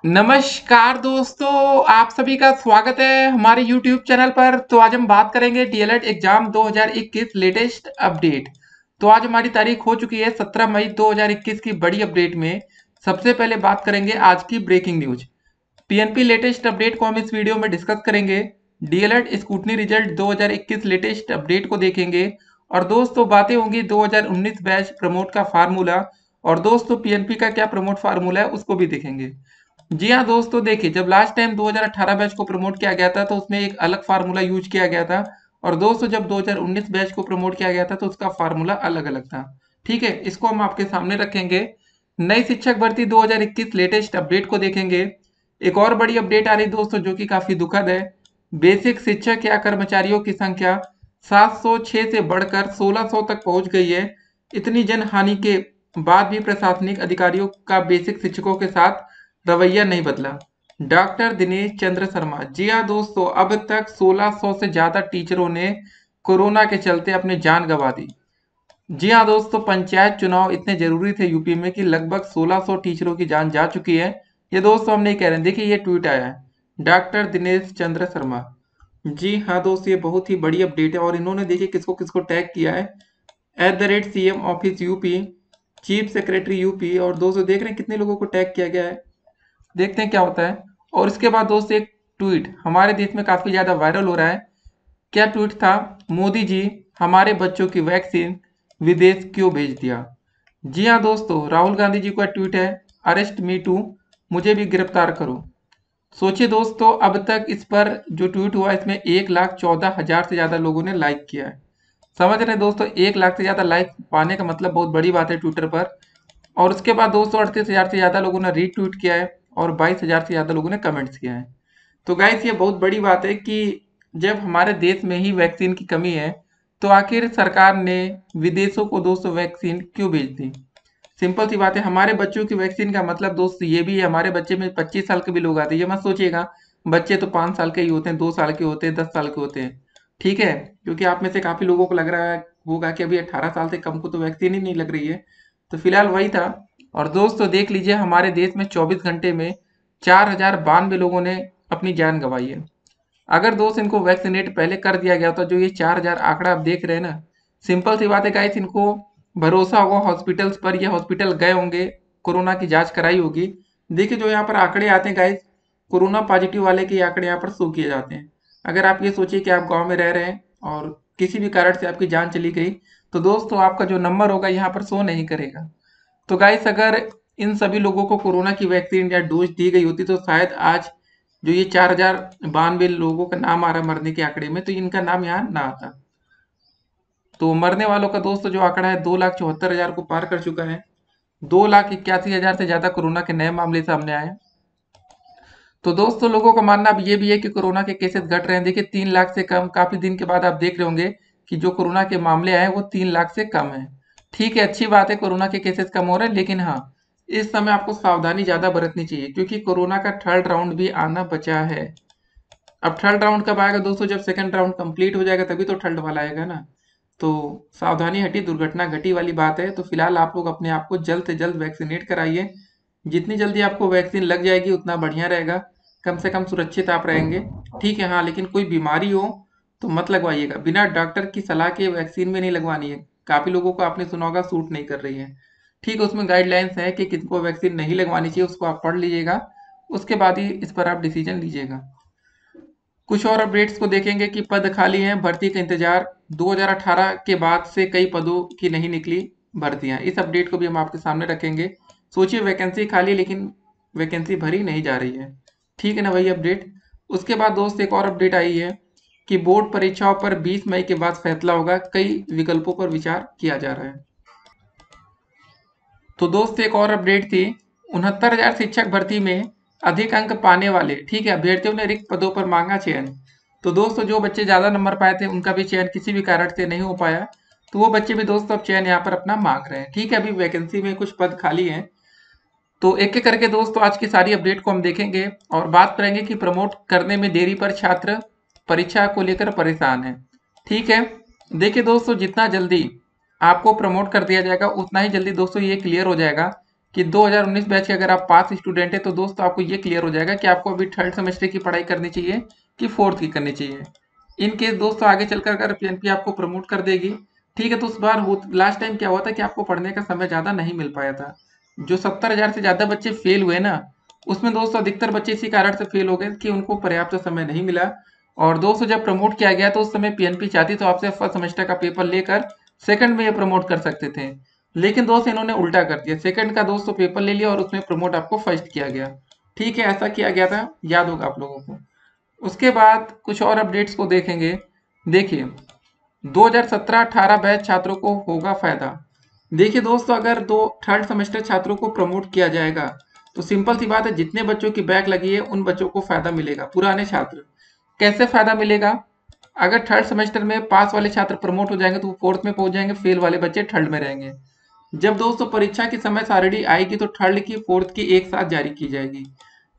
नमस्कार दोस्तों, आप सभी का स्वागत है हमारे YouTube चैनल पर। तो आज हम बात करेंगे डीएलएड एग्जाम 2021 लेटेस्ट अपडेट। तो आज हमारी तारीख हो चुकी है 17 मई 2021 की बड़ी अपडेट में। सबसे पहले बात करेंगे आज की breaking news. PNP latest update को हम इस वीडियो में डिस्कस करेंगे। DElEd scrutiny result 2021 latest update को देखेंगे। और दोस्तों बातें होंगी 2019 बैच प्रमोट का फार्मूला। और दोस्तों पीएनपी का क्या प्रमोट फार्मूला है उसको भी देखेंगे। जी हाँ दोस्तों, देखिए जब लास्ट टाइम 2018 बैच को प्रमोट किया गया था तो उसमें एक अलग फार्मूला यूज किया गया था। और दोस्तों जब 2019 बैच को प्रमोट किया गया था तो उसका फार्मूला अलग अलग था। ठीक है, इसको हम आपके सामने रखेंगे। नई शिक्षक भर्ती 2021 लेटेस्ट अपडेट को देखेंगे। एक और बड़ी अपडेट आ रही दोस्तों जो कि काफी दुखद है। बेसिक शिक्षक या कर्मचारियों की संख्या 706 से बढ़कर 1600 तक पहुंच गई है। इतनी जनहानि के बाद भी प्रशासनिक अधिकारियों का बेसिक शिक्षकों के साथ रवैया नहीं बदला। डॉक्टर दिनेश चंद्र शर्मा। जी हाँ दोस्तों, अब तक 1600 से ज्यादा टीचरों ने कोरोना के चलते अपनी जान गंवा दी। जी हाँ दोस्तों, पंचायत चुनाव इतने जरूरी थे यूपी में कि लगभग 1600 टीचरों की जान जा चुकी है। ये दोस्तों हम नहीं कह रहे हैं, देखिए ये ट्वीट आया है डॉक्टर दिनेश चंद्र शर्मा। जी हाँ दोस्तों, ये बहुत ही बड़ी अपडेट है। और इन्होंने देखिए किसको किसको टैग किया है। @CM office UP, chief secretary UP. और दोस्तों देख रहे हैं कितने लोगों को टैग किया गया है। देखते हैं क्या होता है। और इसके बाद दोस्त एक ट्वीट हमारे देश में काफी ज्यादा वायरल हो रहा है। क्या ट्वीट था। मोदी जी, हमारे बच्चों की वैक्सीन विदेश क्यों भेज दिया। जी हाँ दोस्तों, राहुल गांधी जी का ट्वीट है। अरेस्ट मी टू, मुझे भी गिरफ्तार करो। सोचिए दोस्तों, अब तक इस पर जो ट्वीट हुआ इसमें 1,14,000 से ज्यादा लोगों ने लाइक किया है। समझ रहे हैं दोस्तों, 1 लाख से ज्यादा लाइक पाने का मतलब बहुत बड़ी बात है ट्विटर पर। और उसके बाद 238,000 से ज़्यादा लोगों ने रीट्वीट किया है। और 22,000 से ज़्यादा लोगों ने कमेंट्स किया है। तो गाइस ये बहुत बड़ी बात है कि जब हमारे देश में ही वैक्सीन की कमी है तो आखिर सरकार ने विदेशों को दोस्तों वैक्सीन क्यों भेज दी। सिंपल सी बात है, हमारे बच्चों की वैक्सीन का मतलब दोस्त ये भी है, हमारे बच्चे में 25 साल के भी लोग आते हैं। ये मत सोचिएगा बच्चे तो 5 साल के ही होते हैं, 2 साल के होते हैं, 10 साल के होते हैं। ठीक है, क्योंकि आप में से काफी लोगों को लग रहा है होगा कि अभी 18 साल से कम को तो वैक्सीन ही नहीं लग रही है। तो फिलहाल वही था। और दोस्तों देख लीजिए हमारे देश में 24 घंटे में 4,092 लोगों ने अपनी जान गंवाई है। अगर दोस्त इनको वैक्सीनेट पहले कर दिया गया होता, जो ये 4,000 आंकड़ा आप देख रहे हैं ना, सिंपल सी बात है गाइस, इनको भरोसा होगा हॉस्पिटल्स पर, या हॉस्पिटल गए होंगे, कोरोना की जांच कराई होगी। देखिए जो यहाँ पर आंकड़े आते हैं गाइस, कोरोना पॉजिटिव वाले के आंकड़े यहाँ पर शो किए जाते हैं। अगर आप ये सोचिए कि आप गांव में रह रहे हैं और किसी भी कारण से आपकी जान चली गई, तो दोस्तों आपका जो नंबर होगा यहाँ पर शो नहीं करेगा। तो गाइस अगर इन सभी लोगों को कोरोना की वैक्सीन या डोज दी गई होती तो शायद आज जो ये 4,092 लोगों का नाम आ रहा है मरने के आंकड़े में, तो इनका नाम यहाँ ना आता। तो मरने वालों का दोस्तों जो आंकड़ा है 2,74,000 को पार कर चुका है। 2,81,000 से ज्यादा कोरोना के नए मामले सामने आए। तो दोस्तों लोगों का मानना अब ये भी है कि कोरोना के केसेस घट रहे हैं। देखिए 3 लाख से कम, काफी दिन के बाद आप देख रहे होंगे कि जो कोरोना के मामले आए वो 3 लाख से कम है। ठीक है, अच्छी बात है कोरोना के केसेस कम हो रहे हैं, लेकिन हाँ इस समय आपको सावधानी ज्यादा बरतनी चाहिए क्योंकि कोरोना का थर्ड राउंड भी आना बचा है। अब थर्ड राउंड कब आएगा दोस्तों, जब सेकंड राउंड कंप्लीट हो जाएगा तभी तो थर्ड वाला आएगा ना। तो सावधानी हटी दुर्घटना घटी वाली बात है। तो फिलहाल आप लोग अपने आप को जल्द से जल्द वैक्सीनेट कराइए। जितनी जल्दी आपको वैक्सीन लग जाएगी उतना बढ़िया रहेगा। कम से कम सुरक्षित आप रहेंगे। ठीक है, हाँ लेकिन कोई बीमारी हो तो मत लगवाइएगा। बिना डॉक्टर की सलाह के वैक्सीन में नहीं लगवानी है। काफी लोगों को आपने सुना होगा सूट नहीं कर रही है। ठीक है, उसमें गाइडलाइंस है कि किसको वैक्सीन नहीं लगवानी चाहिए, उसको आप पढ़ लीजिएगा। उसके बाद ही इस पर आप डिसीजन लीजिएगा। कुछ और अपडेट्स को देखेंगे कि पद खाली हैं, भर्ती का इंतजार। 2018 के बाद से कई पदों की नहीं निकली भर्तियां, इस अपडेट को भी हम आपके सामने रखेंगे। सोचिए वैकेंसी खाली लेकिन वैकेंसी भरी नहीं जा रही है। ठीक है ना वही अपडेट। उसके बाद दोस्त एक और अपडेट आई है कि बोर्ड परीक्षाओं पर 20 मई के बाद फैसला होगा, कई विकल्पों पर विचार किया जा रहा है। तो दोस्त एक और अपडेट थी। 69,000 शिक्षक भर्ती में अधिक अंक पाने वाले, ठीक है, अभ्यर्थियों ने रिक्त पदों पर मांगा चयन। तो दोस्तों जो बच्चे ज्यादा नंबर पाए थे उनका भी चयन किसी भी कारण से नहीं हो पाया। तो वो बच्चे भी दोस्तों अब चयन यहाँ पर अपना मांग रहे हैं। ठीक है, अभी वैकेंसी में कुछ पद खाली हैं। तो एक एक करके दोस्तों आज की सारी अपडेट को हम देखेंगे और बात करेंगे कि प्रमोट करने में देरी पर छात्र परीक्षा को लेकर परेशान है। ठीक है, देखिए दोस्तों जितना जल्दी आपको प्रमोट कर दिया जाएगा उतना ही जल्दी दोस्तों ये क्लियर हो जाएगा कि 2019 बैच के अगर आप पास स्टूडेंट है तो दोस्तों आपको ये क्लियर हो जाएगा कि आपको अभी थर्ड सेमेस्टर की पढ़ाई करनी चाहिए कि फोर्थ की करनी चाहिए। इन केस दोस्तों आगे चलकर अगर पीएनपी आपको प्रमोट कर देगी, ठीक है, तो उस बार लास्ट टाइम क्या हुआ था कि आपको पढ़ने का समय ज़्यादा नहीं मिल पाया था। जो 70,000 से ज़्यादा बच्चे फेल हुए ना, उसमें दोस्तों अधिकतर बच्चे इसी कारण से फेल हो गए कि उनको पर्याप्त समय नहीं मिला। और दोस्तों जब प्रमोट किया गया तो उस समय पीएनपी चाहती तो आपसे फर्स्ट सेमेस्टर का पेपर लेकर सेकंड में ये प्रमोट कर सकते थे, लेकिन दोस्त इन्होंने उल्टा कर दिया। सेकंड का दोस्तों पेपर ले लिया और उसमें प्रमोट आपको फर्स्ट किया गया। ठीक है, ऐसा किया गया था, याद होगा आप लोगों को। उसके बाद कुछ और अपडेट्स को देखेंगे। देखिए 2017-18 बैच छात्रों को होगा फायदा। देखिए दोस्तों अगर दो थर्ड सेमेस्टर छात्रों को प्रमोट किया जाएगा तो सिंपल सी बात है, जितने बच्चों की बैक लगी है उन बच्चों को फायदा मिलेगा। पुराने छात्र कैसे फायदा मिलेगा? अगर थर्ड सेमेस्टर में पास वाले छात्र प्रमोट हो जाएंगे तो वो फोर्थ में पहुंच जाएंगे, फेल वाले बच्चे थर्ड में रहेंगे। जब दोस्तों परीक्षा की समय सारणी आएगी तो थर्ड की फोर्थ की एक साथ जारी की जाएगी।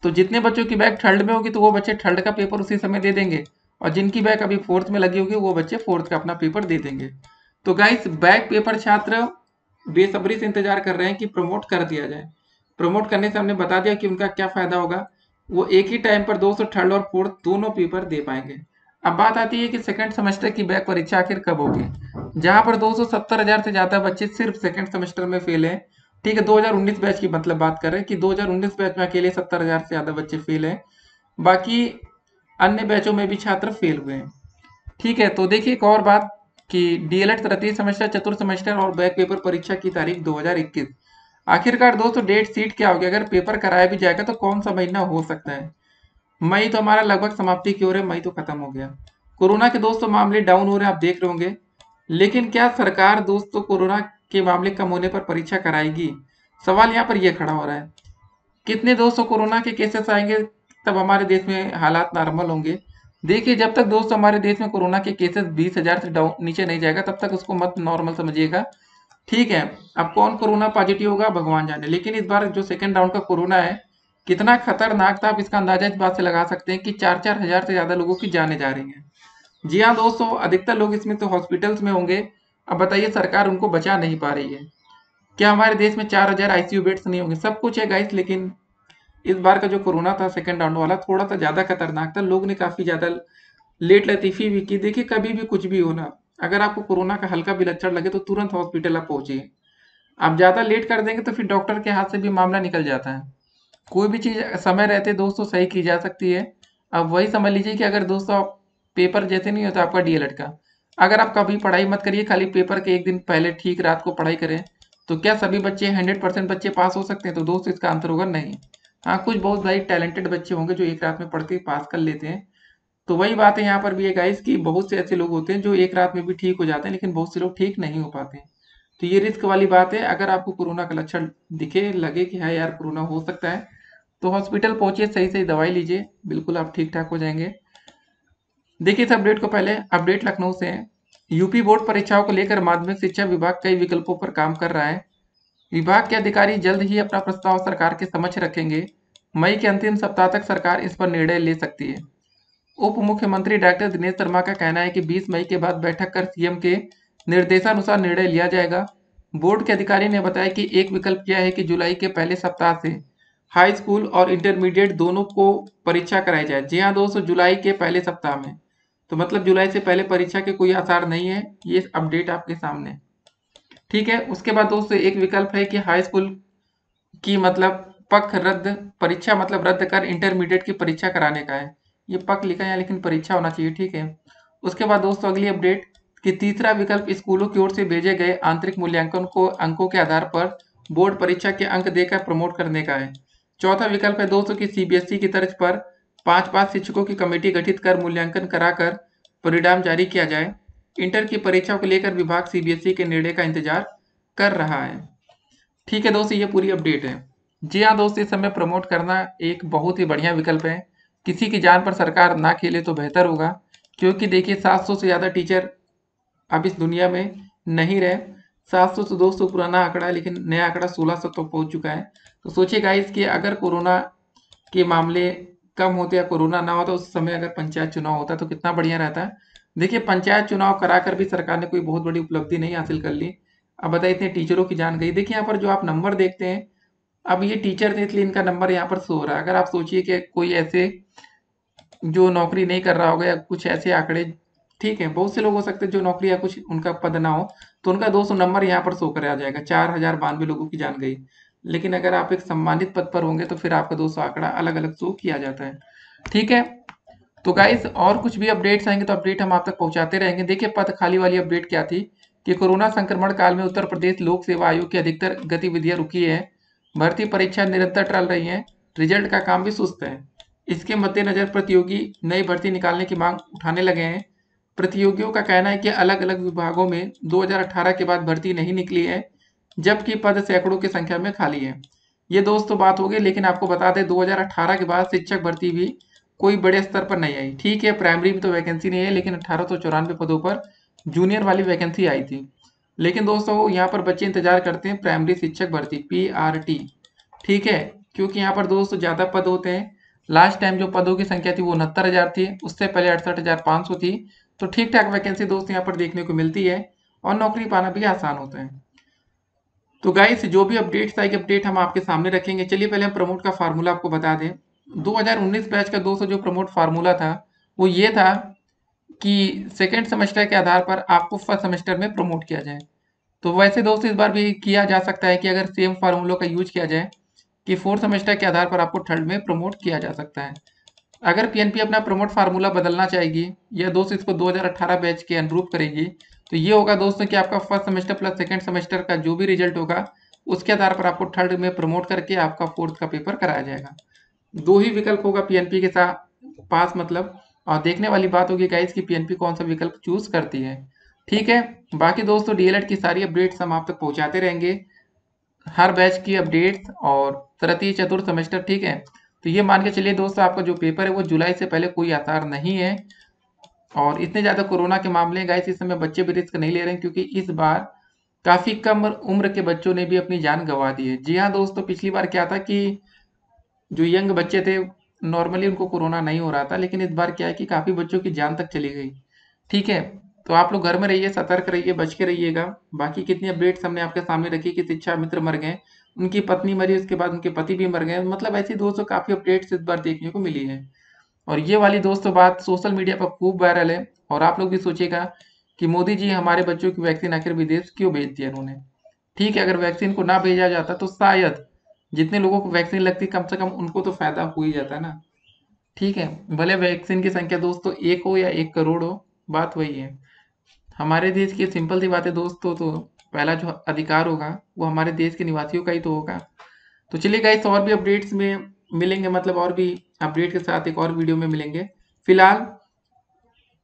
तो जितने बच्चों की बैक थर्ड में होगी तो वो बच्चे थर्ड का पेपर उसी समय दे देंगे, और जिनकी बैक अभी फोर्थ में लगी होगी वो बच्चे फोर्थ का अपना पेपर दे देंगे। तो गाइस बैक पेपर छात्र बेसब्री से इंतजार कर रहे हैं कि प्रमोट कर दिया जाए। प्रमोट करने से हमने बता दिया कि उनका क्या फायदा होगा, वो एक ही टाइम पर दोस्तों थर्ड और फोर्थ दोनों पेपर दे पाएंगे। अब बात आती है कि सेकंड सेमेस्टर की बैक परीक्षा आखिर कब होगी, जहां पर 270,000 से ज्यादा बच्चे सिर्फ सेकंड सेमेस्टर में फेल हैं। ठीक है, 2019 बैच की मतलब बात कर रहे हैं कि 2019 बैच में अकेले 70,000 से ज्यादा बच्चे फेल हैं, बाकी अन्य बैचों में भी छात्र फेल हुए हैं। ठीक है, तो देखिए एक और बात कि डीएलएड तृतीय सेमेस्टर, चतुर्थ सेमेस्टर और बैक पेपर परीक्षा की तारीख 2021। आखिरकार दोस्तों डेट सीट क्या होगी? अगर पेपर कराया भी जाएगा तो कौन सा महीना हो सकता है? मई तो हमारा लगभग समाप्ति की ओर है, मई तो खत्म हो गया। कोरोना के दोस्तों मामले डाउन हो रहे हैं, आप देख रहे होंगे, लेकिन क्या सरकार दोस्तों कोरोना के मामले कम होने पर परीक्षा कराएगी? सवाल यहाँ पर यह खड़ा हो रहा है। कितने दोस्तों कोरोना के केसेस आएंगे तब हमारे देश में हालात नॉर्मल होंगे? देखिए जब तक दोस्तों हमारे देश में कोरोना के केसेस 20,000 से डाउन नीचे नहीं जाएगा तब तक उसको मत नॉर्मल समझिएगा। ठीक है, अब कौन कोरोना पॉजिटिव होगा भगवान जाने, लेकिन इस बार जो सेकेंड राउंड का कोरोना है कितना खतरनाक था, आप इसका अंदाजा इस बात से लगा सकते हैं कि 4-4 हजार से ज्यादा लोगों की जानें जा रही हैं। जी हाँ दोस्तों, अधिकतर लोग इसमें तो हॉस्पिटल्स में होंगे। अब बताइए सरकार उनको बचा नहीं पा रही है। क्या हमारे देश में 4,000 आईसीयू बेड्स नहीं होंगे? सब कुछ है गाइस, लेकिन इस बार का जो कोरोना था सेकेंड राउंड वाला थोड़ा सा ज्यादा खतरनाक था। लोग ने काफी ज्यादा लेट लतीफी भी की। देखिए कभी भी कुछ भी हो ना, अगर आपको कोरोना का हल्का भी लक्षण लगे तो तुरंत हॉस्पिटल आप पहुंचिए। आप ज्यादा लेट कर देंगे तो फिर डॉक्टर के हाथ से भी मामला निकल जाता है। कोई भी चीज समय रहते दोस्तों सही की जा सकती है। अब वही समझ लीजिए कि अगर दोस्तों आप पेपर जैसे नहीं होता आपका डीएलएड का, अगर आप कभी पढ़ाई मत करिए, खाली पेपर के एक दिन पहले ठीक रात को पढ़ाई करें, तो क्या सभी बच्चे 100% बच्चे पास हो सकते हैं? तो दोस्तों इसका आंसर होगा नहीं। हाँ, कुछ बहुत भाई टैलेंटेड बच्चे होंगे जो एक रात में पढ़ के पास कर लेते हैं। तो वही बात है यहाँ पर भी है गाइस कि बहुत से ऐसे लोग होते हैं जो एक रात में भी ठीक हो जाते हैं, लेकिन बहुत से लोग ठीक नहीं हो पाते हैं। तो ये रिस्क वाली बात है। अगर आपको कोरोना का लक्षण दिखे, लगे कि हाँ यार कोरोना हो सकता है, तो हॉस्पिटल पहुंचिए, सही सही दवाई लीजिए, बिल्कुल आप ठीक ठाक हो जाएंगे। देखिए इस अपडेट को पहले, अपडेट लखनऊ से है। यूपी बोर्ड परीक्षाओं को लेकर माध्यमिक शिक्षा विभाग कई विकल्पों पर काम कर रहा है। विभाग के अधिकारी जल्द ही अपना प्रस्ताव सरकार के समक्ष रखेंगे। मई के अंतिम सप्ताह तक सरकार इस पर निर्णय ले सकती है। उप मुख्यमंत्री डॉक्टर दिनेश शर्मा का कहना है कि 20 मई के बाद बैठक कर सीएम के निर्देशानुसार निर्णय लिया जाएगा। बोर्ड के अधिकारी ने बताया कि एक विकल्प यह है कि जुलाई के पहले सप्ताह से हाई स्कूल और इंटरमीडिएट दोनों को परीक्षा कराई जाए। जी हाँ दोस्तों, जुलाई के पहले सप्ताह में, तो मतलब जुलाई से पहले परीक्षा के कोई आसार नहीं है। ये अपडेट आपके सामने। ठीक है, उसके बाद दोस्तों एक विकल्प है कि हाई स्कूल की मतलब पख रद्द, परीक्षा मतलब रद्द कर इंटरमीडिएट की परीक्षा कराने का है। ये पक लिखा है लेकिन परीक्षा होना चाहिए। ठीक है, उसके बाद दोस्तों अगली अपडेट कि तीसरा विकल्प स्कूलों की ओर से भेजे गए आंतरिक मूल्यांकन को अंकों के आधार पर बोर्ड परीक्षा के अंक देकर प्रमोट करने का है। चौथा विकल्प है दोस्तों की सीबीएसई की तर्ज पर 5-5 शिक्षकों की कमेटी गठित कर मूल्यांकन कराकर परिणाम जारी किया जाए। इंटर की परीक्षा को लेकर विभाग सीबीएसई के निर्णय का इंतजार कर रहा है। ठीक है दोस्तों, ये पूरी अपडेट है। जी हाँ दोस्तों, इस समय प्रमोट करना एक बहुत ही बढ़िया विकल्प है। किसी की जान पर सरकार ना खेले तो बेहतर होगा, क्योंकि देखिए 700 से ज़्यादा टीचर अब इस दुनिया में नहीं रहे। 700 तो दोस्तों पुराना आंकड़ा है, लेकिन नया आंकड़ा 1600 तक पहुंच चुका है। तो सोचिए गाइस कि अगर कोरोना के मामले कम होते या कोरोना ना होता उस समय, अगर पंचायत चुनाव होता तो कितना बढ़िया रहता। देखिए पंचायत चुनाव कराकर भी सरकार ने कोई बहुत बड़ी उपलब्धि नहीं हासिल कर ली। अब बताइए इतने टीचरों की जान गई। देखिए यहाँ पर जो आप नंबर देखते हैं अब ये टीचर थे इसलिए इनका नंबर यहाँ पर शो हो रहा है। अगर आप सोचिए कि कोई ऐसे जो नौकरी नहीं कर रहा होगा या कुछ ऐसे आंकड़े, ठीक है, बहुत से लोग हो सकते हैं जो नौकरी या कुछ उनका पद ना हो, तो उनका 200 नंबर यहाँ पर शो कर आ जाएगा, 4092 लोगों की जान गई। लेकिन अगर आप एक सम्मानित पद पर होंगे तो फिर आपका 200 आंकड़ा अलग अलग शो किया जाता है। ठीक है, तो गाइस और कुछ भी अपडेट्स आएंगे तो अपडेट हम आप तक पहुंचाते रहेंगे। देखिए पद खाली वाली अपडेट क्या थी कि कोरोना संक्रमण काल में उत्तर प्रदेश लोक सेवा आयोग की अधिकतर गतिविधियां रुकी है, भर्ती परीक्षा निरंतर टल रही है, रिजल्ट का काम भी सुस्त है। इसके मद्देनजर प्रतियोगी नई भर्ती निकालने की मांग उठाने लगे हैं। प्रतियोगियों का कहना है कि अलग अलग विभागों में 2018 के बाद भर्ती नहीं निकली है, जबकि पद सैकड़ों की संख्या में खाली है। ये दोस्तों बात हो गई, लेकिन आपको बता दें 2018 के बाद शिक्षक भर्ती भी कोई बड़े स्तर पर नहीं आई। ठीक है, प्राइमरी में तो वैकेंसी नहीं है, लेकिन 1894 पदों पर जूनियर वाली वैकेंसी आई थी। लेकिन दोस्तों यहाँ पर बच्चे इंतजार करते हैं प्राइमरी शिक्षक भर्ती PRT। ठीक है, क्योंकि यहाँ पर दोस्तों ज़्यादा पद होते हैं। लास्ट टाइम जो पदों की संख्या थी वो 69,000 थी, उससे पहले 68,500 थी। तो ठीक ठाक वैकेंसी दोस्त यहाँ पर देखने को मिलती है और नौकरी पाना भी आसान होता है। तो गाइस जो भी अपडेट्स आएगी अपडेट हम आपके सामने रखेंगे। चलिए पहले हम प्रमोट का फार्मूला आपको बता दें। 2019 बैच का दोस्तों जो प्रमोट फार्मूला था वो ये था कि सेकेंड सेमेस्टर के आधार पर आपको फर्स्ट सेमेस्टर में प्रमोट किया जाए। तो वैसे दोस्तों इस बार भी किया जा सकता है कि अगर सेम फार्मूला का यूज किया जाए कि फोर्थ सेमेस्टर के आधार पर आपको थर्ड में प्रमोट किया जा सकता है। अगर पीएनपी अपना प्रमोट फार्मूला बदलना चाहेगी या दोस्त इसको 2018 बैच के अनुरूप करेगी, तो ये होगा दोस्तों कि आपका first semester plus second semester का जो भी रिजल्ट होगा उसके आधार पर आपको थर्ड में प्रमोट करके आपका फोर्थ का पेपर कराया जाएगा। दो ही विकल्प होगा पीएनपी के साथ पास मतलब, और देखने वाली बात होगी गाइस कि पीएनपी कौन सा विकल्प चूज करती है। ठीक है, बाकी दोस्तों डीएलएड की सारी अपडेट्स हम आप तक पहुंचाते रहेंगे, हर बैच की अपडेट्स और तृतीय चतुर्थ सेमेस्टर। ठीक है, तो ये मान के चलिए दोस्तों आपका जो पेपर है वो जुलाई से पहले कोई आसार नहीं है। और इतने ज़्यादा कोरोना के मामले हैं गाइस, इस समय बच्चे भी रिस्क नहीं ले रहे हैं, क्योंकि इस बार काफ़ी कम उम्र के बच्चों ने भी अपनी जान गंवा दी है। जी हाँ दोस्तों, पिछली बार क्या था कि जो यंग बच्चे थे नॉर्मली उनको कोरोना नहीं हो रहा था, लेकिन इस बार क्या है कि काफ़ी बच्चों की जान तक चली गई। ठीक है, तो आप लोग घर में रहिए, सतर्क रहिए, बच के रहिएगा। बाकी कितनी अपडेट्स हमने आपके सामने रखी कि शिक्षा मित्र मर गए, उनकी पत्नी मरी, उसके बाद उनके पति भी मर गए, मतलब ऐसी दोस्तों काफ़ी अपडेट्स इस बार देखने को मिली है। और ये वाली दोस्तों बात सोशल मीडिया पर खूब वायरल है, और आप लोग भी सोचिएगा कि मोदी जी हमारे बच्चों की वैक्सीन आखिर विदेश क्यों भेज दिया उन्होंने। ठीक है, अगर वैक्सीन को ना भेजा जाता तो शायद जितने लोगों को वैक्सीन लगती कम से कम उनको तो फायदा हो ही जाता ना। ठीक है, भले वैक्सीन की संख्या दोस्तों 1 हो या 1 करोड़ हो, बात वही है। हमारे देश की सिंपल सी बात है दोस्तों, तो पहला जो अधिकार होगा वो हमारे देश के निवासियों का ही तो होगा। तो चलिए गाइस और भी अपडेट्स में मिलेंगे, मतलब और भी अपडेट के साथ एक और वीडियो में मिलेंगे। फिलहाल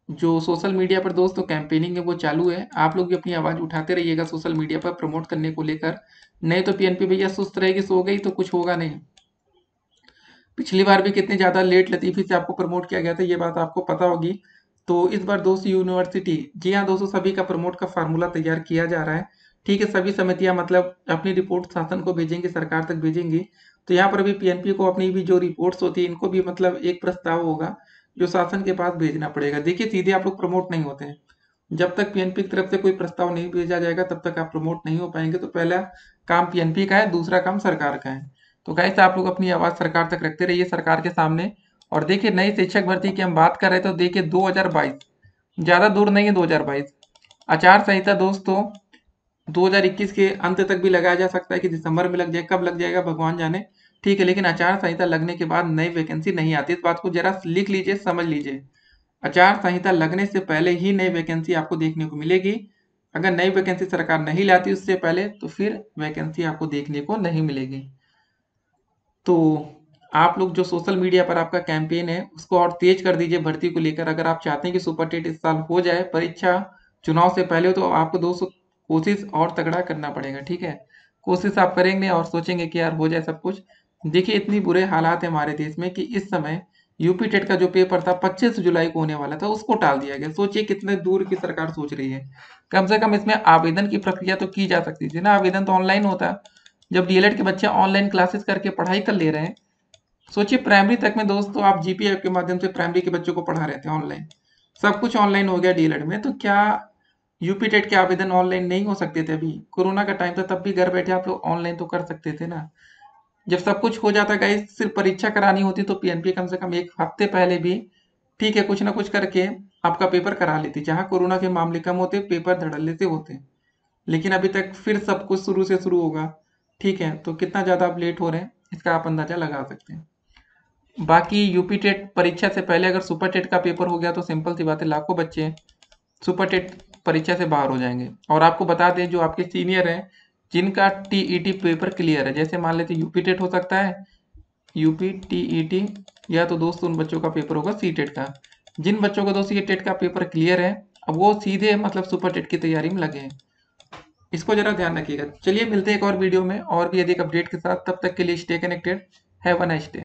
जो सोशल मीडिया पर दोस्तों कैंपेनिंग है वो चालू है, आप लोग भी अपनी आवाज़ उठाते रहिएगा सोशल मीडिया पर प्रमोट करने को लेकर। नहीं तो पीएनपी भैया सुस्त रहेगी, सो गई तो कुछ होगा नहीं। पिछली बार भी कितने ज़्यादा लेट लतीफ़ी से आपको प्रमोट किया गया था, ये बात आपको पता होगी। तो इस बार दोस्तों यूनिवर्सिटी, जी हाँ दोस्तों, सभी का प्रमोट का फार्मूला तैयार किया जा रहा है। ठीक है, सभी समितियां मतलब अपनी रिपोर्ट शासन को भेजेंगी, सरकार तक भेजेंगी। तो यहाँ पर भी पीएनपी को अपनी भी जो रिपोर्ट्स होती है इनको भी मतलब एक प्रस्ताव होगा जो शासन के पास भेजना पड़ेगा। देखिए सीधे आप लोग प्रमोट नहीं होते हैं, जब तक पीएनपी की तरफ से कोई प्रस्ताव नहीं भेजा जाएगा तब तक आप प्रमोट नहीं हो पाएंगे। तो पहला काम पीएनपी का है, दूसरा काम सरकार का है। तो गाइस आप लोग अपनी आवाज़ सरकार तक रखते रहिए, सरकार के सामने। और देखिए नई शिक्षक भर्ती की हम बात कर रहे थे, तो देखिए 2022 ज़्यादा दूर नहीं है। 2022 आचार संहिता दोस्तों 2021 के अंत तक भी लगाया जा सकता है कि दिसंबर में लग जाए, कब लग जाएगा भगवान जाने। ठीक है, लेकिन आचार संहिता लगने के बाद नई वैकेंसी नहीं आती, इस बात को जरा लिख लीजिए, समझ लीजिए। आचार संहिता लगने से पहले ही नई वैकेंसी आपको देखने को मिलेगी। अगर नई वैकेंसी सरकार नहीं लाती उससे पहले तो फिर वैकेंसी आपको देखने को नहीं मिलेगी। तो आप लोग जो सोशल मीडिया पर आपका कैंपेन है उसको और तेज कर दीजिए भर्ती को लेकर। अगर आप चाहते हैं कि सुपर टेट इस साल हो जाए, परीक्षा चुनाव से पहले हो, तो आपको दोस्तों कोशिश और तगड़ा करना पड़ेगा। ठीक है, कोशिश आप करेंगे और सोचेंगे कि यार हो जाए सब कुछ। देखिए इतनी बुरे हालात है हमारे देश में कि इस समय यूपी टेट का जो पेपर था 25 जुलाई को होने वाला था, उसको टाल दिया गया। सोचिए कितने दूर की सरकार सोच रही है। कम से कम इसमें आवेदन की प्रक्रिया तो की जा सकती थी ना, आवेदन तो ऑनलाइन होता। जब डीएलएड के बच्चे ऑनलाइन क्लासेस करके पढ़ाई कर ले रहे हैं, सोचिए प्राइमरी तक में दोस्तों आप जीपीए के माध्यम से प्राइमरी के बच्चों को पढ़ा रहे थे ऑनलाइन, सब कुछ ऑनलाइन हो गया डीएलएड में, तो क्या यूपी टेट के आवेदन ऑनलाइन नहीं हो सकते थे? अभी कोरोना का टाइम था तब भी घर बैठे आप लोग ऑनलाइन तो कर सकते थे ना। जब सब कुछ हो जाता है गाइस, सिर्फ परीक्षा करानी होती तो पीएनपी कम से कम एक हफ्ते पहले भी ठीक है कुछ ना कुछ करके आपका पेपर करा लेती। जहाँ कोरोना के मामले कम होते, पेपर धड़ल्ले से होते, लेकिन अभी तक फिर सब कुछ शुरू से शुरू होगा। ठीक है, तो कितना ज़्यादा आप लेट हो रहे हैं इसका आप अंदाज़ा लगा सकते हैं। बाकी यूपी टेट परीक्षा से पहले अगर सुपर टेट का पेपर हो गया तो सिंपल सी बात है, लाखों बच्चे सुपर टेट परीक्षा से बाहर हो जाएंगे। और आपको बता दें, जो आपके सीनियर हैं जिनका टीईटी पेपर क्लियर है, जैसे मान लेते यूपी टेट हो सकता है, यूपी टीईटी, या तो दोस्त उन बच्चों का पेपर होगा सी टेट का। जिन बच्चों का दोस्त ये टेट का पेपर क्लियर है, अब वो सीधे मतलब सुपर टेट की तैयारी में लगे हैं। इसको जरा ध्यान रखिएगा। चलिए मिलते हैं एक और वीडियो में और भी अधिक अपडेट के साथ। तब तक के लिए stay connected. Have a nice day.